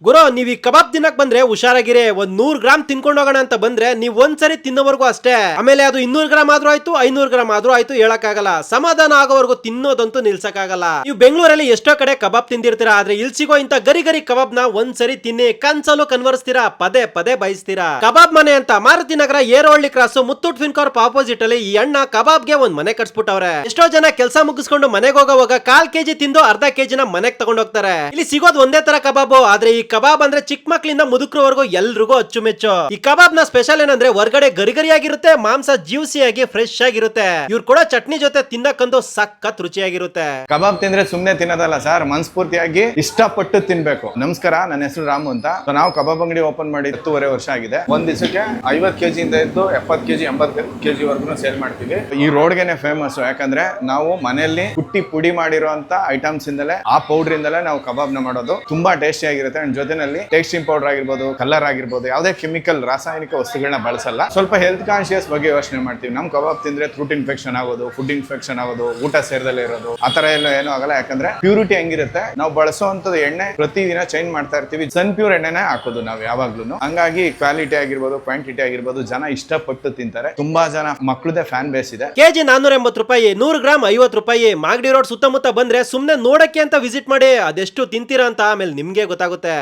ಗುರು ನೀವ್ ಈ ಕಬಾಬ್ ತಿನ್ನಕ್ ಬಂದ್ರೆ ಹುಷಾರಾಗಿರಿ. ಒಂದ್ 100 ಗ್ರಾಮ್ ತಿನ್ಕೊಂಡ್ ಹೋಗೋಣ ಅಂತ ಬಂದ್ರೆ ನೀವ್ ಒಂದ್ಸರಿ ತಿನ್ನೋವರೆಗೂ ಅಷ್ಟೇ. ಆಮೇಲೆ ಅದು 200 ಗ್ರಾಮ್ ಆದ್ರೂ ಆಯ್ತು 500 ಗ್ರಾಮ್ ಆದ್ರೂ ಆಯ್ತು ಹೇಳಕ್ಕಾಗಲ್ಲ. ಸಮಾಧಾನ ಆಗೋವರೆಗೂ ತಿನ್ನೋದಂತೂ ನಿಲ್ಸಕ್ಕಾಗಲ್ಲ. ನೀವು ಬೆಂಗಳೂರಲ್ಲಿ ಎಷ್ಟೋ ಕಡೆ ಕಬಾಬ್ ತಿಂದಿರ್ತೀರಾ, ಆದ್ರೆ ಇಲ್ಲಿ ಸಿಗೋ ಇಂತ ಗರಿ ಗರಿ ಕಬಾಬ್ ನ ಒಂದ್ಸರಿ ತಿನ್ನಿ, ಕನ್ಸಲ್ಲೂ ಕನ್ವರ್ಸ್ತೀರಾ, ಪದೇ ಪದೇ ಬಯಸ್ತೀರಾ. ಕಬಾಬ್ ಮನೆ ಅಂತ ಮಾರುತಿ ನಗರ Erohalli cross Muthoot Fincorp opposite ಅಲ್ಲಿ ಈ ಅಣ್ಣ ಕಬಾಬ್ಗೆ ಒಂದ್ ಮನೆ ಕಟ್ಸ್ಬಿಟ್ಟವ್ರೆ. ಎಷ್ಟೋ ಜನ ಕೆಲಸ ಮುಗಿಸ್ಕೊಂಡು ಮನೆಗೆ ಹೋಗೋವಾಗ 1/4 kg ತಿಂದು ಅರ್ಧ kg ಮನೆಗೆ ತಗೊಂಡ್ ಹೋಗ್ತಾರೆ. ಇಲ್ಲಿ ಸಿಗೋದು ಒಂದೇ ತರ ಕಬಾಬು, ಆದ್ರೆ ಈ ಕಬಾಬ್ ಅಂದ್ರೆ ಚಿಕ್ಕ ಮಕ್ಳಿಂದ ಮುದುಕರವರೆಗೂ ಎಲ್ರಿಗೂ ಅಚ್ಚುಮೆಚ್ಚು. ಈ ಕಬಾಬ್ ನ ಸ್ಪೆಷಲ್ ಏನಂದ್ರೆ ಹೊರಗಡೆ ಗರಿ ಗರಿಯಾಗಿರುತ್ತೆ, ಮಾಂಸ ಜ್ಯೂಸಿ ಆಗಿ ಫ್ರೆಶ್ ಆಗಿರುತ್ತೆ. ಇವ್ರು ಕೂಡ ಚಟ್ನಿ ಜೊತೆ ತಿನ್ನಕ್ಕಂತೂ ಸಖತ್ ರುಚಿಯಾಗಿರುತ್ತೆ. ಕಬಾಬ್ ತಿಂದ್ರೆ ಸುಮ್ನೆ ತಿನ್ನೋದಲ್ಲ ಸರ್, ಮನಸ್ಫೂರ್ತಿಯಾಗಿ ಇಷ್ಟಪಟ್ಟು ತಿನ್ಬೇಕು. ನಮಸ್ಕಾರ, ನನ್ನ ಹೆಸರು ರಾಮು ಅಂತ. ನಾವು ಕಬಾಬ್ ಅಂಗಡಿ ಓಪನ್ ಮಾಡಿ 10.5 ವರ್ಷ ಆಗಿದೆ. ಒಂದ್ ದಿವಸಕ್ಕೆ 50 kg ಇಂದ ಇದ್ದು 70 kg 80 kg ವರ್ಗು ಸೇಲ್ ಮಾಡ್ತೀವಿ. ಈ ರೋಡ್ಗೆನೆ ಫೇಮಸ್, ಯಾಕಂದ್ರೆ ನಾವು ಮನೆಯಲ್ಲಿ ಕುಟ್ಟಿ ಪುಡಿ ಮಾಡಿರುವಂತ ಐಟಮ್ಸ್ ಇಂದಲೇ, ಆ ಪೌಡರ್ ಇಂದಲೇ ನಾವು ಕಬಾಬ್ ನ ಮಾಡೋದು. ತುಂಬಾ ಟೇಸ್ಟಿ ಆಗಿರುತ್ತೆ. ಅಂಡ್ ಜೊತೆನಲ್ಲಿ ಟೇಸ್ಟಿಂಗ್ ಪೌಡರ್ ಆಗಿರ್ಬೋದು, ಕಲರ್ ಆಗಿರ್ಬೋದು, ಯಾವುದೇ ಕೆಮಿಕಲ್ ರಾಸಾಯನಿಕ ವಸ್ತುಗಳನ್ನ ಬಳಸಲ್ಲ. ಸ್ವಲ್ಪ ಹೆಲ್ತ್ ಕಾನ್ಶಿಯಸ್ ಬಗ್ಗೆ ಯೋಚನೆ ಮಾಡ್ತೀವಿ. ನಮ್ ಕಬಾಬ್ ತಿಂದ್ರೆ ಥ್ರೂಟ್ ಇನ್ಫೆಕ್ಷನ್ ಆಗೋದು, ಫುಡ್ ಇನ್ಫೆಕ್ಷನ್ ಆಗೋದು, ಊಟ ಸೇರದಲ್ಲೇ ಇರೋದು, ಆತರ ಎಲ್ಲ ಏನೂ ಆಗಲ್ಲ. ಯಾಕಂದ್ರೆ ಪ್ಯೂರಿಟಿ ಹೆಂಗಿರುತ್ತೆ, ನಾವು ಬಳಸುವಂತದ್ದು ಎಣ್ಣೆ ಪ್ರತಿದಿನ ಚೇಂಜ್ ಮಾಡ್ತಾ ಇರ್ತೀವಿ. ಸನ್ ಪ್ಯೂರ್ ಎಣ್ಣೆನೇ ಹಾಕೋದು ನಾವು ಯಾವಾಗ್ಲೂ. ಹಂಗಾಗಿ ಕ್ವಾಲಿಟಿ ಆಗಿರ್ಬೋದು, ಕ್ವಾಂಟಿಟಿ ಆಗಿರ್ಬೋದು ಜನ ಇಷ್ಟಪಟ್ಟು ತಿಂತಾರೆ. ತುಂಬಾ ಜನ ಮಕ್ಕಳದೇ ಫ್ಯಾನ್ ಬೇಸ್ ಇದೆ. ಕೆಜಿ 480 ರೂಪಾಯಿ, 100 ಗ್ರಾಮ್ 50 ರೂಪಾಯಿ. ಮಾಗಡಿ ರೋಡ್ ಸುತ್ತಮುತ್ತ ಬಂದ್ರೆ ಸುಮ್ನೆ ನೋಡಕ್ಕೆ ಅಂತ ವಿಸಿಟ್ ಮಾಡಿ, ಅದೆಷ್ಟು ತಿಂತೀರಾ ಅಂತ ಆಮೇಲೆ ನಿಮ್ಗೆ ಗೊತ್ತಾಗುತ್ತೆ.